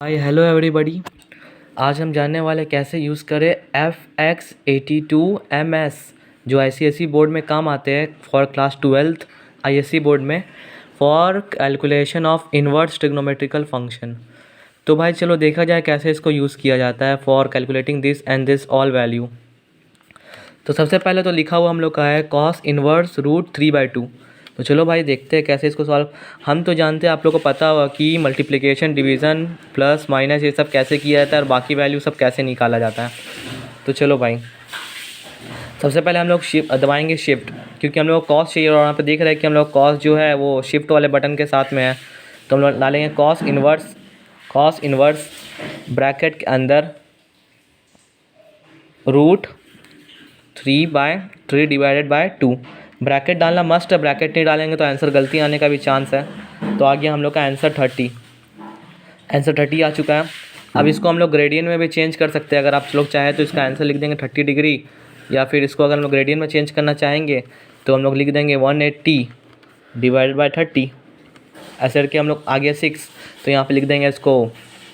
Hi hello everybody. आज हम जानने वाले कैसे यूज़ करें FX82MS जो ICSE बोर्ड में काम आते हैं for class 12th ISC board में for calculation of inverse trigonometrical function. तो भाई चलो देखा जाए कैसे इसको यूज़ किया जाता है for calculating this and this all value. तो सबसे पहले तो लिखा हुआ हम लोग का है कॉस इनवर्स रूट 3/2। तो चलो भाई देखते हैं कैसे इसको सॉल्व। हम तो जानते हैं, आप लोगों को पता होगा कि मल्टीप्लिकेशन, डिवीज़न, प्लस माइनस ये सब कैसे किया जाता है और बाकी वैल्यू सब कैसे निकाला जाता है। तो चलो भाई सबसे पहले हम लोग शिफ्ट दबाएंगे, शिफ्ट, क्योंकि हम लोग को कॉस चाहिए और यहाँ पे देख रहे हैं कि हम लोग कॉस जो है वो शिफ्ट वाले बटन के साथ में है। तो हम लोग डालेंगे कॉस इनवर्स ब्रैकेट के अंदर रूट 3/3 डिवाइडेड बाय 2। ब्रैकेट डालना मस्ट है, ब्रैकेट नहीं डालेंगे तो आंसर गलती आने का भी चांस है। तो आ गया हम लोग का आंसर 30। आंसर 30 आ चुका है। अब इसको हम लोग ग्रेडियंट में भी चेंज कर सकते हैं। अगर आप लोग चाहें तो इसका आंसर लिख देंगे 30 डिग्री, या फिर इसको अगर हम लोग ग्रेडियंट में चेंज करना चाहेंगे तो हम लोग लिख देंगे 180 डिवाइडेड बाई 30। ऐसे करके हम लोग आ गया 6, तो यहाँ पर लिख देंगे इसको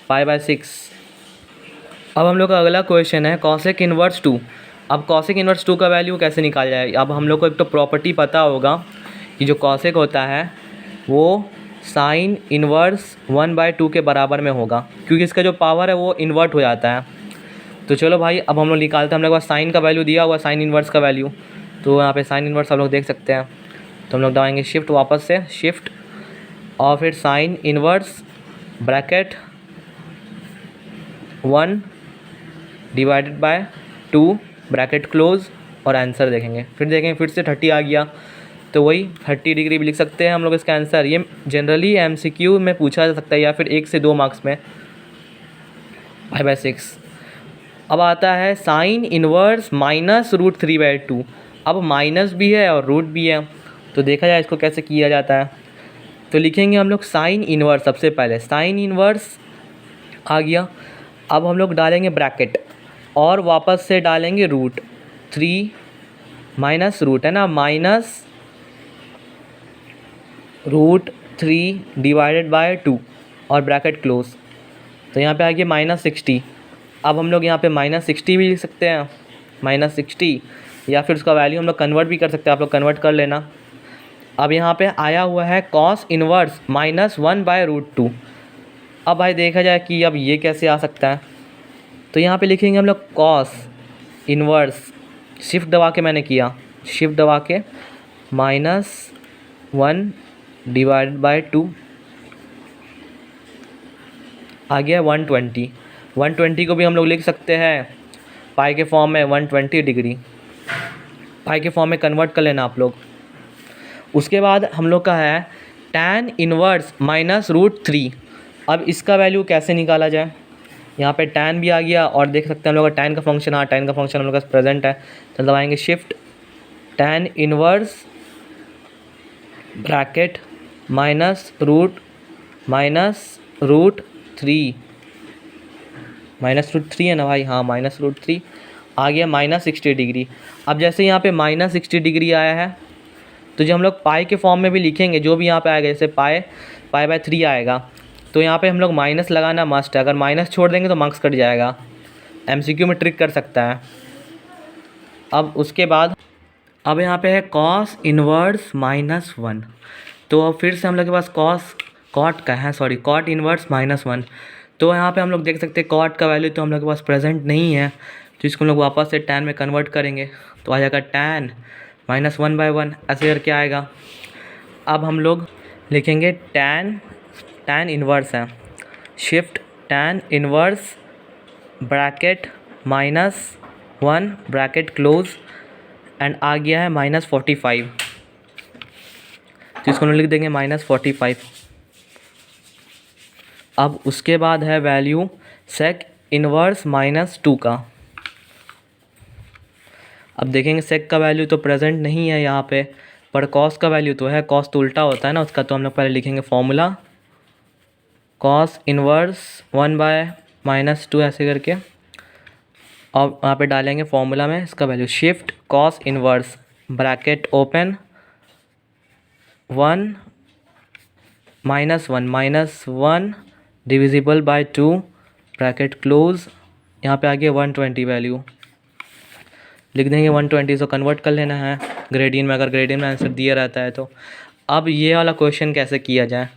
5/6। अब हम लोग का अगला क्वेश्चन है कॉसेक इनवर्स 2। अब कॉसेक इनवर्स 2 का वैल्यू कैसे निकाल जाए। अब हम लोग को एक तो प्रॉपर्टी पता होगा कि जो कॉसेक होता है वो साइन इनवर्स 1/2 के बराबर में होगा, क्योंकि इसका जो पावर है वो इन्वर्ट हो जाता है। तो चलो भाई अब हम लोग निकालते हैं। हम लोग के पास साइन का वैल्यू दिया हुआ, साइन इनवर्स का वैल्यू, तो यहाँ पे साइन इनवर्स आप लोग देख सकते हैं। तो हम लोग दबाएंगे शिफ्ट, वापस से शिफ्ट और फिर sine inverse bracket 1 divided by 2 bracket close और आंसर देखेंगे। फिर देखेंगे फिर से 30 आ गया, तो वही 30 डिग्री भी लिख सकते हैं हम लोग इसका आंसर। ये जनरली MCQ में पूछा जा सकता है या फिर 1 से 2 मार्क्स में। 5/6। अब आता है साइन इनवर्स माइनस रूट 3/2। अब माइनस भी है और रूट भी है, तो देखा जाए इसको कैसे किया जाता है। तो लिखेंगे हम लोग साइन इनवर्स, सबसे पहले साइन इनवर्स आ गया। अब हम लोग डालेंगे ब्रैकेट और वापस से डालेंगे रूट 3 माइनस रूट है ना, माइनस रूट 3 डिवाइडेड बाय 2 और ब्रैकेट क्लोज। तो यहाँ पे आ गया -60। अब हम लोग यहाँ पे -60 भी लिख सकते हैं, -60, या फिर उसका वैल्यू हम लोग कन्वर्ट भी कर सकते हैं। आप लोग कन्वर्ट कर लेना। अब यहाँ पे आया हुआ है कॉस इनवर्स -1/√2। अब भाई देखा जाए कि अब ये कैसे आ सकता है। तो यहाँ पे लिखेंगे हम लोग कॉस इनवर्स, शिफ्ट दबा के मैंने किया, शिफ्ट दबा के -1 डिवाइडेड बाय 2 आ गया 120। 120 को भी हम लोग लिख सकते हैं पाई के फॉर्म में, 120 डिग्री पाई के फॉर्म में कन्वर्ट कर लेना आप लोग। उसके बाद हम लोग का है tan इनवर्स -√3। अब इसका वैल्यू कैसे निकाला जाए। यहाँ पे tan भी आ गया और देख सकते हैं हम लोग का tan का फंक्शन, हाँ tan का फंक्शन हम लोग का प्रेजेंट है। तो दबाएंगे शिफ्ट, tan इनवर्स ब्रैकेट -√3 -√3 है ना भाई, हाँ -√3 आ गया -60 डिग्री। अब जैसे यहाँ पे -60 डिग्री आया है तो जो हम लोग पाई के फॉर्म में भी लिखेंगे, जो भी यहाँ पे आएगा, जैसे पाई/3 आएगा तो यहाँ पे हम लोग माइनस लगाना मस्ट है। अगर माइनस छोड़ देंगे तो मार्क्स कट जाएगा। MCQ में ट्रिक कर सकता है। अब उसके बाद अब यहाँ पे है कॉस इनवर्स -1। तो अब फिर से हम लोग के पास कॉट इनवर्स -1। तो यहाँ पे हम लोग देख सकते हैं कॉट का वैल्यू तो हम लोग के पास प्रेजेंट नहीं है, तो इसको हम लोग वापस से tan में कन्वर्ट करेंगे। तो आ जाएगा tan -1/1, ऐसे करके आएगा। अब हम लोग लिखेंगे tan इनवर्स है, shift tan inverse bracket -1 bracket close and आ गया है -45। तो इसको हम लिख देंगे -45। अब उसके बाद है वैल्यू सेक इनवर्स -2 का। अब देखेंगे सेक का वैल्यू तो प्रेजेंट नहीं है यहाँ पे, पर कॉस का वैल्यू तो है। कॉस तो उल्टा होता है ना उसका, तो हम लोग पहले लिखेंगे फॉर्मूला कॉस इनवर्स 1/-2 ऐसे करके, और वहाँ पे डालेंगे फॉर्मूला में इसका value shift cos inverse bracket open 1 -1 divisible by 2 bracket close, यहाँ पे आ गया 120 वैल्यू, लिख देंगे 120 को कन्वर्ट कर लेना है ग्रेडियंट में, अगर ग्रेडियंट में आंसर दिया रहता है तो। अब ये वाला क्वेश्चन कैसे किया जाए,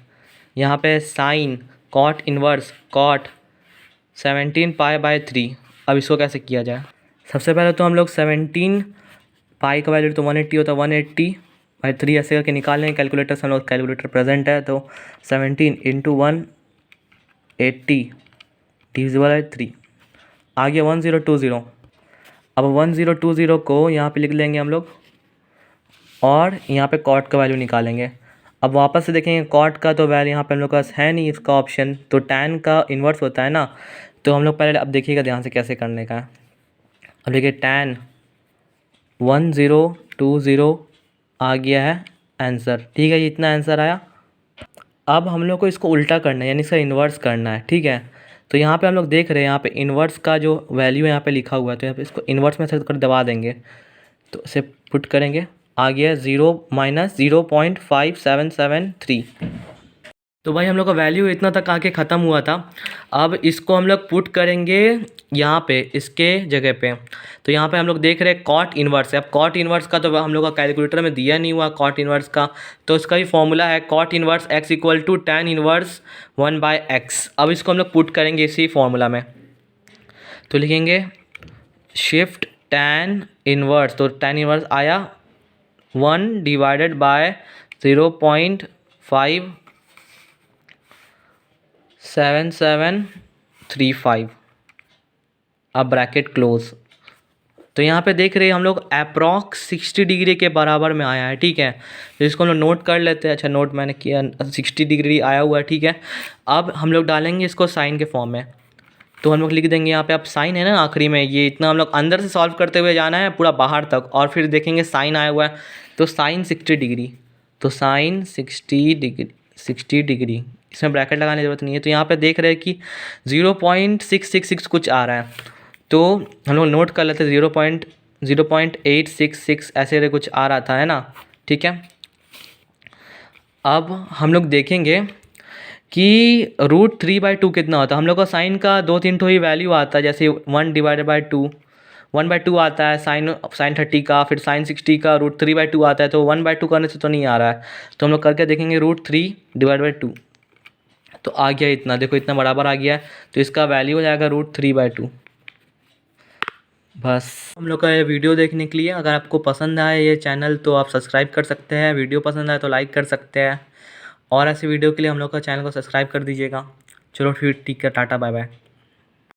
यहाँ पे sine cot inverse cot 17 pi by 3, अब इसको कैसे किया जाए। सबसे पहले तो हम लोग 17 पाई का वैल्यू तो 180 होता है, 180 बाई 3 ऐसे करके निकाल लेंगे कैलकुलेटर से, हम लोग कैलकुलेटर प्रेजेंट है तो 17 इंटू 180 डिविजिबल बाई 3 आ गया 1020। अब 1020 को यहाँ पे लिख लेंगे हम लोग और यहाँ पे कॉट का वैल्यू निकालेंगे। अब वापस से देखेंगे कॉट का तो वैल्यू यहाँ पे हम लोग के पास है नहीं इसका ऑप्शन, तो टैन का इन्वर्स होता है ना, तो हम लोग पहले अब देखिएगा ध्यान से कैसे करने का है। अब देखिए टैन 1020 आ गया है आंसर, ठीक है, ये इतना आंसर आया। अब हम लोग को इसको उल्टा करना है, यानी इसका इन्वर्स करना है, ठीक है। तो यहाँ पे हम लोग देख रहे हैं यहाँ पे इन्वर्स का जो वैल्यू यहाँ पे लिखा हुआ है, तो यहाँ पे इसको इन्वर्स में से कर दबा देंगे, तो इसे पुट करेंगे, आ गया 0 माइनस 0.5773। तो भाई हम लोग का वैल्यू इतना तक आके ख़त्म हुआ था। अब इसको हम लोग पुट करेंगे यहाँ पे इसके जगह पे, तो यहाँ पे हम लोग देख रहे हैं कॉट इन्वर्स है। अब कॉट इन्वर्स का तो हम लोग का कैलकुलेटर में दिया नहीं हुआ कॉट इन्वर्स का, तो इसका भी फॉर्मूला है cot inverse x equal to tan inverse 1/x। अब इसको हम लोग पुट करेंगे इसी फॉर्मूला में, तो लिखेंगे शिफ्ट टैन इन्वर्स, तो टैन इन्वर्स आया 1 डिवाइडेड बाय 0.5735, अब ब्रैकेट क्लोज। तो यहाँ पे देख रहे हैं हम लोग अप्रॉक्स 60 डिग्री के बराबर में आया है, ठीक है। तो इसको हम लोग नोट कर लेते हैं, अच्छा नोट मैंने किया 60 डिग्री आया हुआ है, ठीक है। अब हम लोग डालेंगे इसको साइन के फॉर्म में, तो हम लोग लिख देंगे यहाँ पे, अब साइन है ना आखिरी में, ये इतना हम लोग अंदर से सॉल्व करते हुए जाना है पूरा बाहर तक, और फिर देखेंगे साइन आया हुआ है तो साइन 60 डिग्री, तो साइन 60 डिग्री, इसमें ब्रैकेट लगाने की ज़रूरत नहीं है। तो यहाँ पे देख रहे हैं कि 0.666 कुछ आ रहा है, तो हम लोग नोट कर लेते हैं 0.866 ऐसे कुछ आ रहा था, है ना, ठीक है। अब हम लोग देखेंगे कि √3/2 कितना होता है। हम लोग का साइन का 2-3 ठो ही वैल्यू आता है, जैसे 1 डिवाइडेड बाई 2 1/2 आता है साइन 30 का, फिर साइन 60 का √3/2 आता है, तो 1/2 करने से तो नहीं आ रहा है, तो हम लोग करके देखेंगे √3 डिवाइड बाई 2, तो आ गया इतना, देखो इतना बराबर आ गया है, तो इसका वैल्यू हो जाएगा √3/2। बस हम लोग का ये वीडियो देखने के लिए, अगर आपको पसंद आए ये चैनल तो आप सब्सक्राइब कर सकते हैं, वीडियो पसंद आए तो लाइक कर सकते हैं, और ऐसे वीडियो के लिए हम लोग का चैनल को सब्सक्राइब कर दीजिएगा। चलो फिर ठीक है, टाटा बाय बाय।